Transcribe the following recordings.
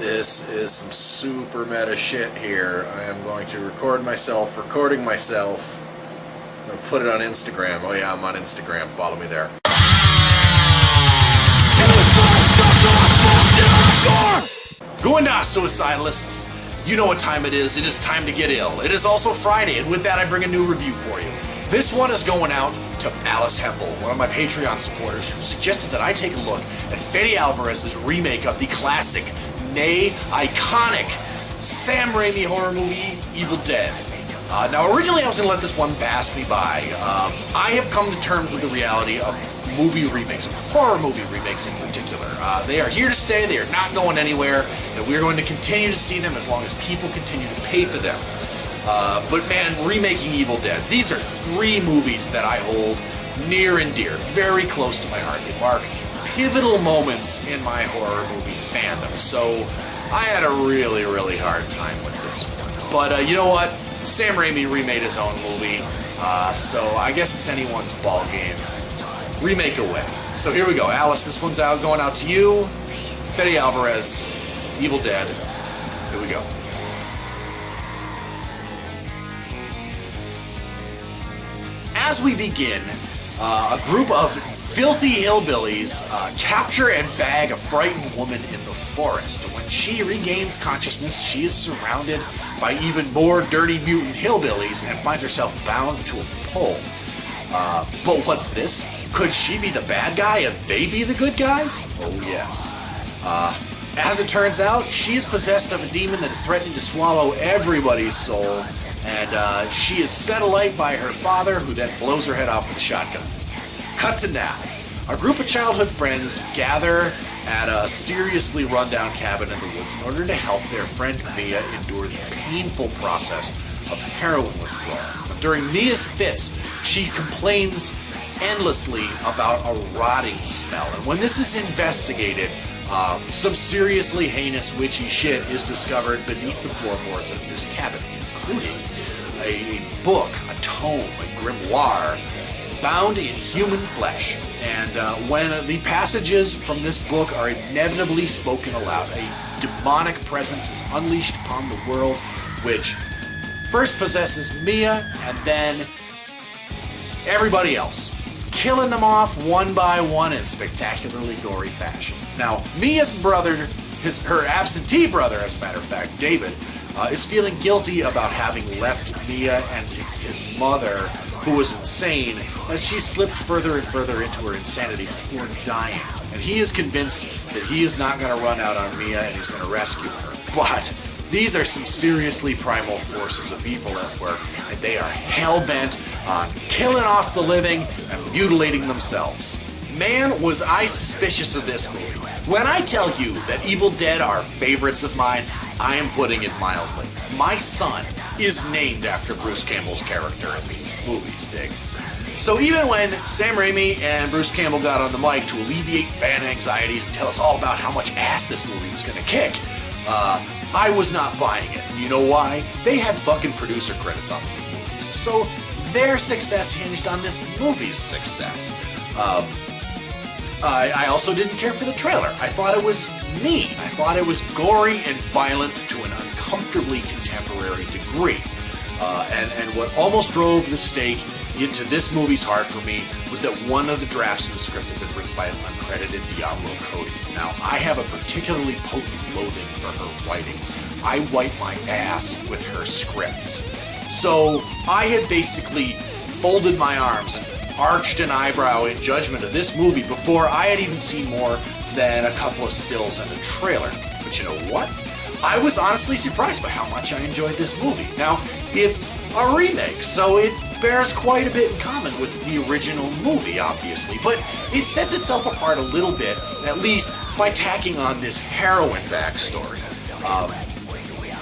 This is some super meta shit here. I am going to record myself recording myself. I'm going to put it on Instagram. Oh yeah, I'm on Instagram. Follow me there. Going down, suicidalists. You know what time it is. It is time to get ill. It is also Friday, and with that I bring a new review for you. This one is going out to Alice Hempel, one of my Patreon supporters, who suggested that I take a look at Fede Alvarez's remake of the classic, nay, iconic Sam Raimi horror movie, Evil Dead. Now, originally I was going to let this one pass me by. I have come to terms with the reality of movie remakes, horror movie remakes in particular. They are here to stay, they are not going anywhere, and we are going to continue to see them as long as people continue to pay for them. But man, remaking Evil Dead, these are three movies that I hold near and dear, very close to my heart. They mark pivotal moments in my horror movie fandom, so I had a really, really hard time with this one. But you know what? Sam Raimi remade his own movie, so I guess it's anyone's ball game. Remake away. So here we go. Alice, this one's going out to you. Fede Alvarez, Evil Dead. Here we go. As we begin, a group of filthy hillbillies capture and bag a frightened woman in the forest. When she regains consciousness, she is surrounded by even more dirty mutant hillbillies and finds herself bound to a pole. But what's this? Could she be the bad guy and they be the good guys? Oh yes. As it turns out, she is possessed of a demon that is threatening to swallow everybody's soul, and she is set alight by her father, who then blows her head off with a shotgun. Cut to now. A group of childhood friends gather at a seriously rundown cabin in the woods in order to help their friend Mia endure the painful process of heroin withdrawal. During Mia's fits, she complains endlessly about a rotting smell, and when this is investigated, some seriously heinous witchy shit is discovered beneath the floorboards of this cabin, including a book, a tome, a grimoire, bound in human flesh. And when the passages from this book are inevitably spoken aloud, a demonic presence is unleashed upon the world, which first possesses Mia and then everybody else, killing them off one by one in spectacularly gory fashion. Now, Mia's brother, her absentee brother, as a matter of fact, David, is feeling guilty about having left Mia and his mother, who was insane, as she slipped further and further into her insanity before dying. And he is convinced that he is not going to run out on Mia and he's going to rescue her. But these are some seriously primal forces of evil at work, and they are hell-bent on killing off the living and mutilating themselves. Man, was I suspicious of this movie. When I tell you that Evil Dead are favorites of mine, I am putting it mildly. My son is named after Bruce Campbell's character in these movies, dig? So even when Sam Raimi and Bruce Campbell got on the mic to alleviate fan anxieties and tell us all about how much ass this movie was going to kick, I was not buying it. And you know why? They had fucking producer credits on these movies. So their success hinged on this movie's success. I also didn't care for the trailer. I thought it was mean. I thought it was gory and violent to an uncomfortably contemporary degree. And what almost drove the stake into this movie's heart for me was that one of the drafts of the script had been written by an uncredited Diablo Cody. Now, I have a particularly potent loathing for her writing. I wipe my ass with her scripts. So I had basically folded my arms and arched an eyebrow in judgment of this movie before I had even seen more than a couple of stills and a trailer. But you know what? I was honestly surprised by how much I enjoyed this movie. Now, it's a remake, so it bears quite a bit in common with the original movie, obviously, but it sets itself apart a little bit, at least by tacking on this heroin backstory.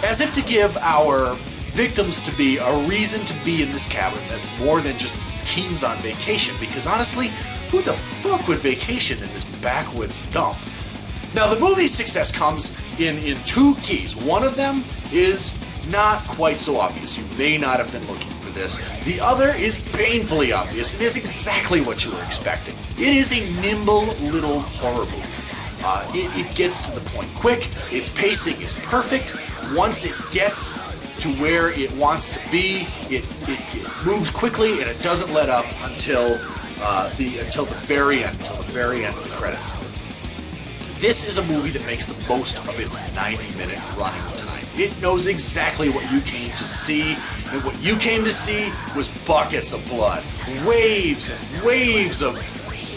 As if to give our victims-to-be a reason to be in this cabin that's more than just teens on vacation, because honestly, who the fuck would vacation in this backwoods dump? Now, the movie's success comes in two keys. One of them is not quite so obvious. You may not have been looking for this. The other is painfully obvious. It is exactly what you were expecting. It is a nimble little horror movie. It gets to the point quick. Its pacing is perfect. Once it gets to where it wants to be, it moves quickly and it doesn't let up until the very end of the credits. This is a movie that makes the most of its 90-minute running time. It knows exactly what you came to see, and what you came to see was buckets of blood. Waves and waves of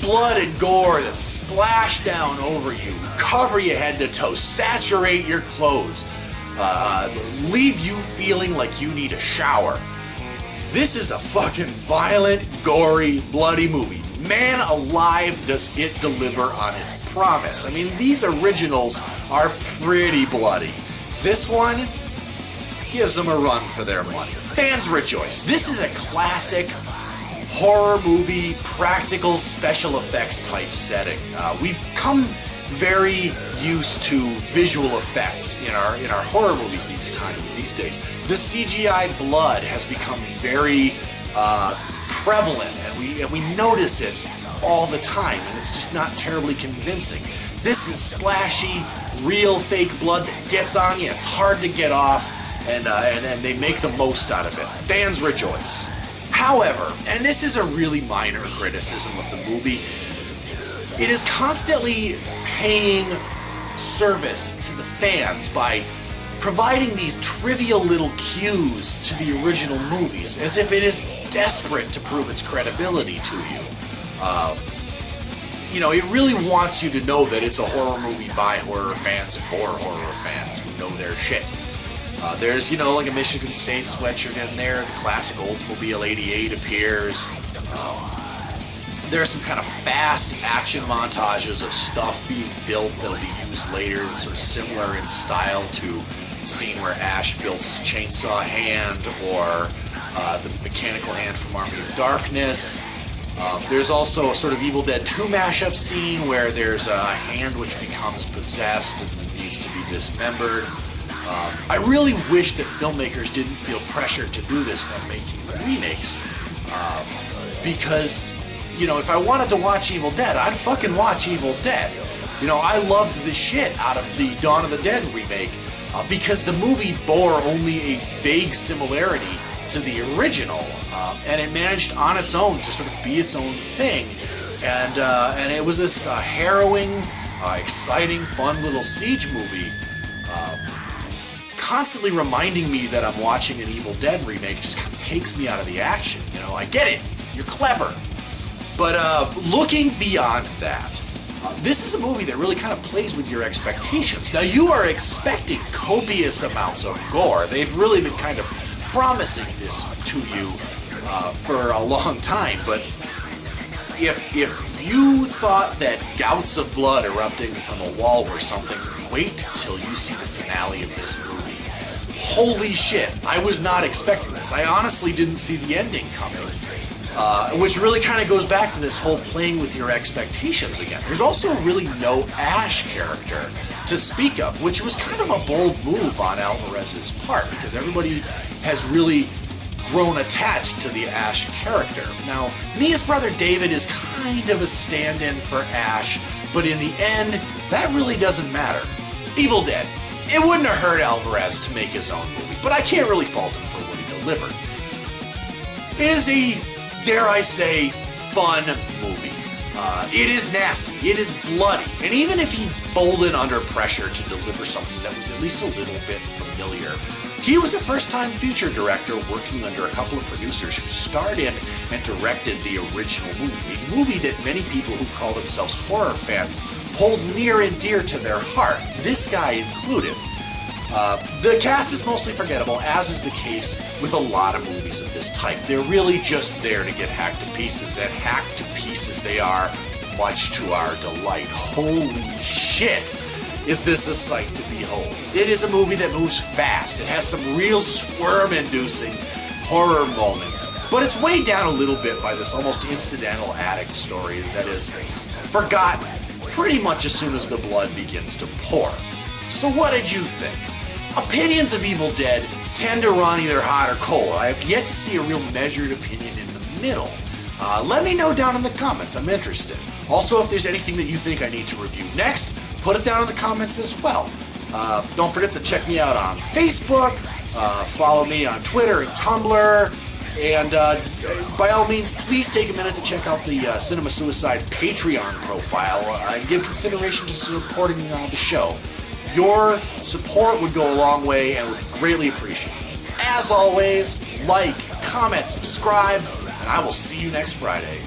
blood and gore that splash down over you, cover you head to toe, saturate your clothes, leave you feeling like you need a shower. This is a fucking violent, gory, bloody movie. Man alive, does it deliver on its promise. I mean, these originals are pretty bloody. This one gives them a run for their money. Fans rejoice. This is a classic horror movie, practical special effects type setting. We've come very used to visual effects in our horror movies these days. The CGI blood has become very prevalent, and we notice it all the time, and it's just not terribly convincing. This is splashy, real fake blood that gets on you. It's hard to get off, and they make the most out of it. Fans rejoice. However, and this is a really minor criticism of the movie, it is constantly paying service to the fans by providing these trivial little cues to the original movies, as if it is desperate to prove its credibility to you. It really wants you to know that it's a horror movie by horror fans for horror fans who know their shit. There's, like a Michigan State sweatshirt in there. The classic Oldsmobile 88 appears. There's some kind of fast action montages of stuff being built that'll be used later that's sort of similar in style to the scene where Ash builds his chainsaw hand, or the mechanical hand from Army of Darkness. There's also a sort of Evil Dead 2 mashup scene where there's a hand which becomes possessed and needs to be dismembered. I really wish that filmmakers didn't feel pressured to do this when making remakes, because, if I wanted to watch Evil Dead, I'd fucking watch Evil Dead. I loved the shit out of the Dawn of the Dead remake, because the movie bore only a vague similarity to the original, and it managed on its own to sort of be its own thing, and it was this harrowing, exciting, fun little siege movie, constantly reminding me that I'm watching an Evil Dead remake. Just kind of takes me out of the action. I get it, you're clever, but looking beyond that, this is a movie that really kind of plays with your expectations. Now, you are expecting copious amounts of gore. They've really been kind of promising this to you for a long time, but if you thought that gouts of blood erupting from a wall were something, wait till you see the finale of this movie. Holy shit, I was not expecting this. I honestly didn't see the ending coming, which really kind of goes back to this whole playing with your expectations again. There's also really no Ash character to speak of, which was kind of a bold move on Alvarez's part, because everybody has really grown attached to the Ash character. Now, Mia's brother David is kind of a stand-in for Ash, but in the end, that really doesn't matter. Evil Dead. It wouldn't have hurt Alvarez to make his own movie, but I can't really fault him for what he delivered. It is a, dare I say, fun movie. It is nasty, it is bloody, and even if he folded under pressure to deliver something that was at least a little bit familiar, he was a first-time feature director working under a couple of producers who starred in and directed the original movie, a movie that many people who call themselves horror fans hold near and dear to their heart, this guy included. The cast is mostly forgettable, as is the case with a lot of movies of this type. They're really just there to get hacked to pieces, and hacked to pieces they are, much to our delight. Holy shit, is this a sight to behold. It is a movie that moves fast. It has some real squirm-inducing horror moments, but it's weighed down a little bit by this almost incidental addict story that is forgotten pretty much as soon as the blood begins to pour. So what did you think? Opinions of Evil Dead tend to run either hot or cold. I have yet to see a real measured opinion in the middle. Let me know down in the comments. I'm interested. Also, if there's anything that you think I need to review next, put it down in the comments as well. Don't forget to check me out on Facebook, follow me on Twitter and Tumblr, and by all means, please take a minute to check out the Cinema Suicide Patreon profile and give consideration to supporting the show. Your support would go a long way and would be greatly appreciated. As always, like, comment, subscribe, and I will see you next Friday.